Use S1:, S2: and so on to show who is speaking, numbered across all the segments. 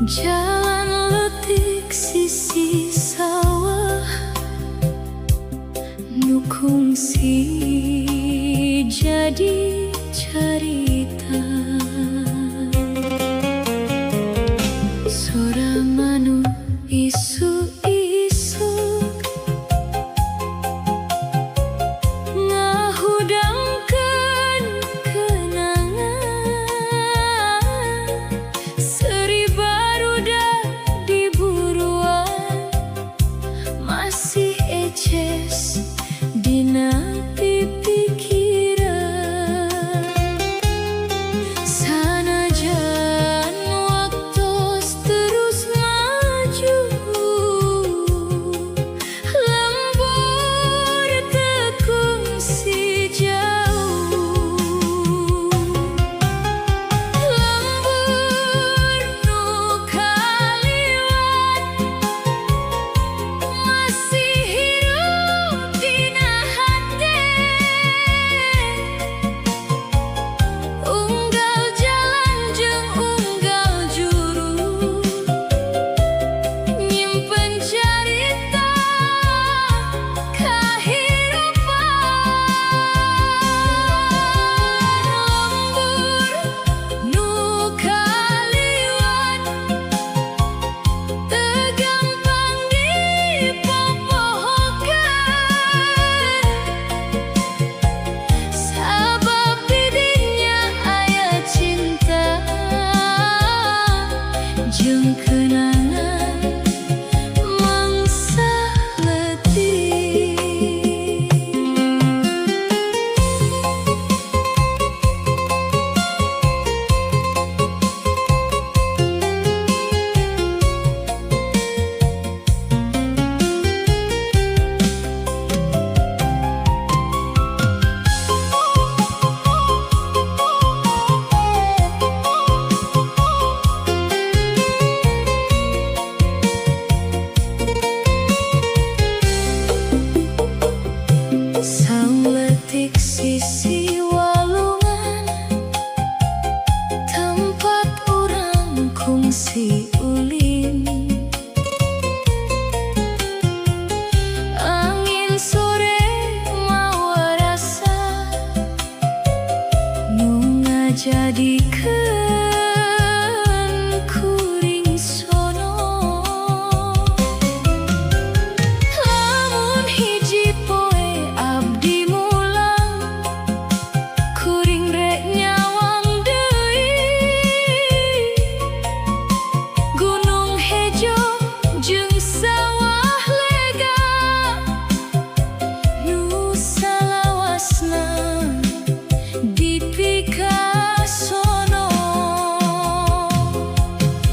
S1: Jalan letik sisi sawah nukungsi jadi carita. Seorang manu isu-isu ngahudangkeun kenangan. Seri barudak di buruan masih eces dina pipikiran. Sanajan waktos terus maju, lembur tekungsi jauh. Lembur nu kaliwat masih hirup dina hate. Unggal jalan jeung unggal juru, nyimpen carita kahirupan. Lembur nu kaliwat teu gampang dipopohokeun, sabab di dinya aya cinta jeung kenangan mangsa leutik. Sauletik sisi walungan tempat urang kungsi ulin. Angin sore mawa rasa nu ngajadikeun kuring sono. Lamun hiji poe abdi mulang, kuring rek nyawang deui. Gunung hejo jeung sawah lega nu salawasna dipikasono.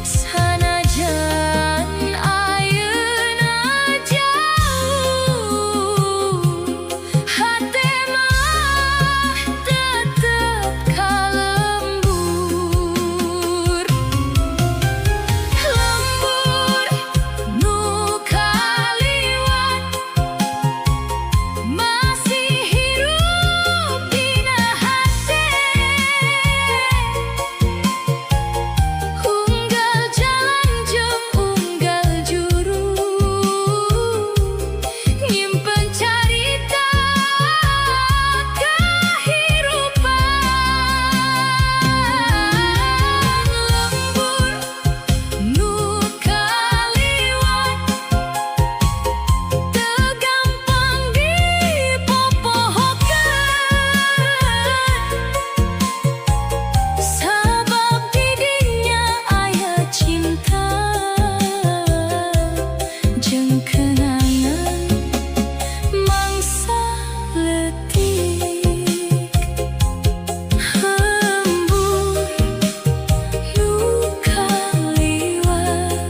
S1: Sanajan ayeuna jauh, hate mah tetep kalembur. Lembur nu kaliwat masih hirup dina hate. Unggal jalan jeung unggal juru, nyimpen carita kahirupan. Lembur nu kaliwat teu gampang dipopohokeun, sabab di dinya aya cinta jeung kenangan mangsa leutik. Lembur nu kaliwat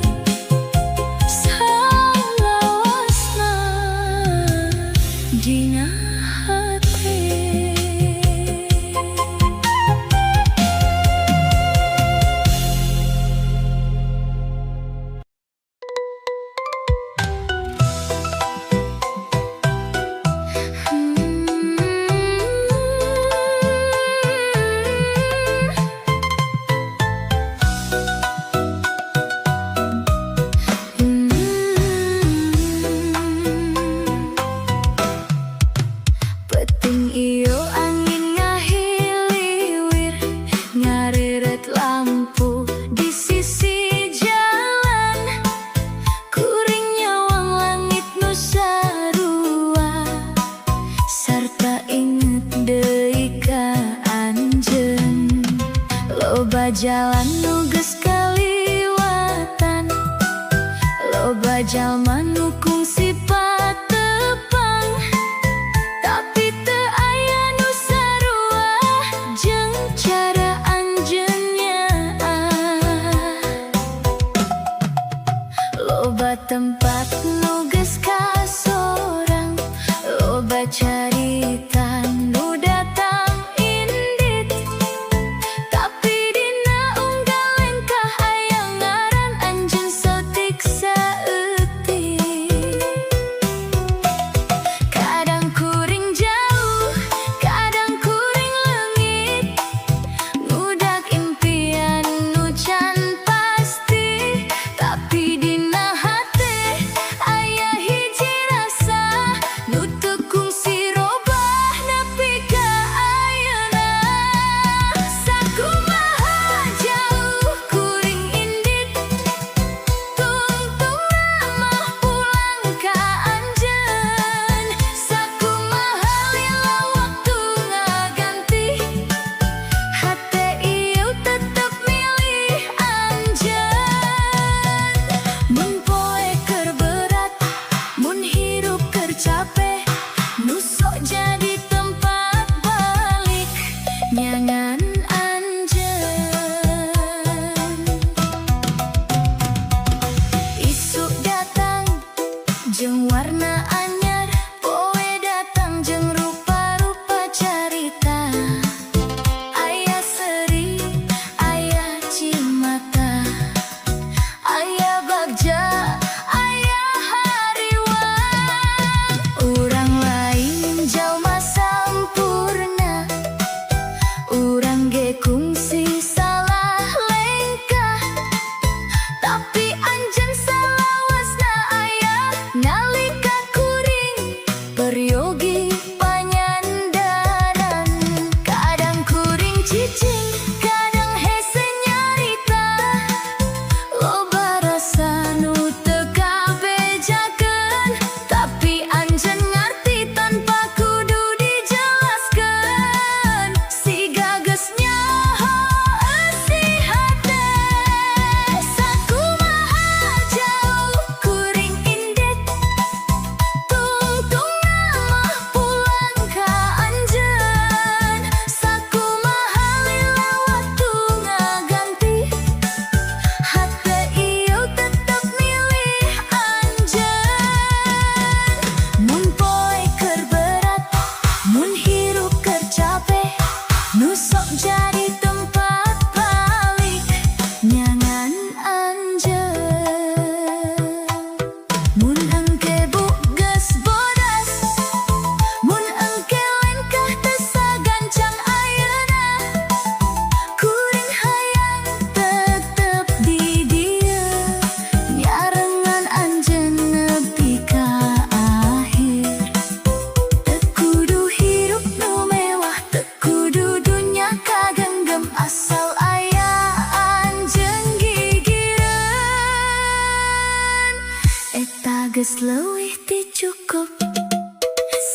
S1: salawasna dina hate. jalan nugas kaliwatan, loba jalma nu kungsi patepang, tapi teu aya nu sarua jeung cara anjeunnya. Loba tempat nugas kasorang, loba carita nu datang indit, tapi dina unggal lengkah aya ngaran anjeun sautik saeutik. Kadang kuring jauh, kadang kuring leungit, ngudag impian nu can pasti, tapi dina hate aya hiji rasa nu teu kungsi robah nepi ka ayeuna. Sakumaha jauh kuring indit, tungtungna mah pulang ka anjeun. Sakumaha lila waktu ngaganti, hate ieu tetep milih anjeun. Mun poe keur berat, mun hirup keur capek, nu sok jadi tempat balik nyangan anjeun. Isu datang jeung warna anyar, poe datang jeung rupa-rupa carita. Aya seri, aya cimata, aya bagja, aya hariwang. Urang lain jalma sampurna, urang ge kungsi salah lengkah, tapi anjeun salawasna aya nalika kuring peryogi panyandaran. Kadang kuring cicing, kadang hese nyarita, loba rasa nu teu kabejakeun, tapi anjeun ngarti tanpa kudu dijelaskeun. Siga geus nyaho eusi hate, sakumaha jauh kuring indit, tungtungna mah pulang ka anjeun. Sakumaha lila waktu ngaganti, hate ieu tetep milih anjeun. Mun poe keur berat, mun hirup keur capek, nu sok jadi tempat balik nyangan anjeun. Mun engke bugas bodas, mun engke lengkah teu sagancang ayeuna, kuring hayang tetep di dieu, nyarengan anjeun nepi ka akhir. Teu kudu hirup nu mewah, teu kudu dunya kagenggam, asal aya anjeun gigireun, eta geus leuwih ti cukup.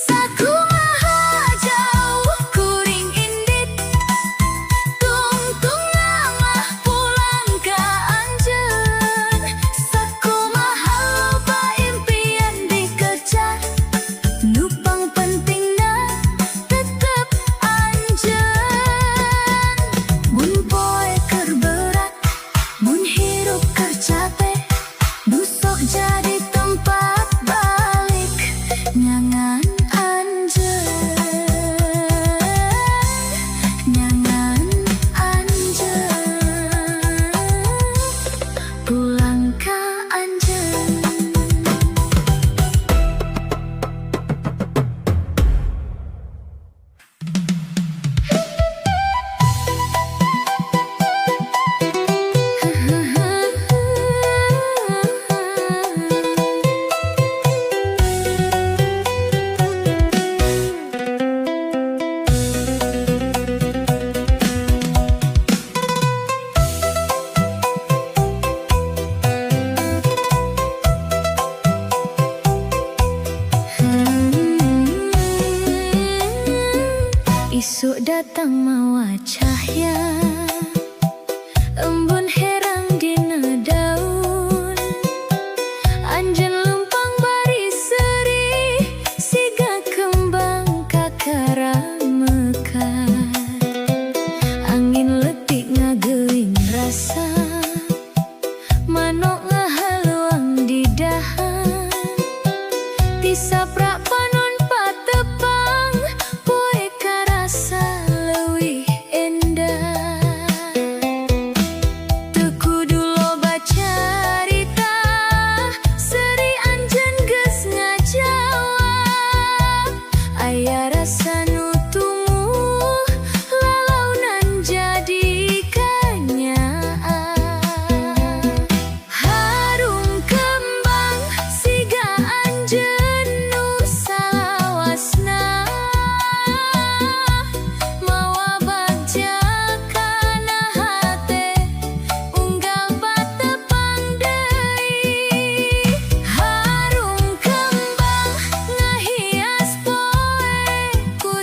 S1: Sakumaha jauh kuring indit, tungtungna mah pulang ka anjeun. Sakumaha loba impian dikejar, nu pangpentingna tetep anjeun. Mun poe keur berat, mun hirup keur capek, nu sok jadi tempat balik nyangan anjeun, nyangan anjeun, pulang ka anjeun. Isu datang mawa cahya, sanutumu lalau nan jadi kanyaan. Harum kembang sigaan jenuh salawasna mawa bagja kana hate unggal batepang deui. Harum kembang ngahias poe ku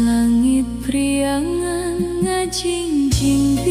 S1: Langit priangan ngajingjing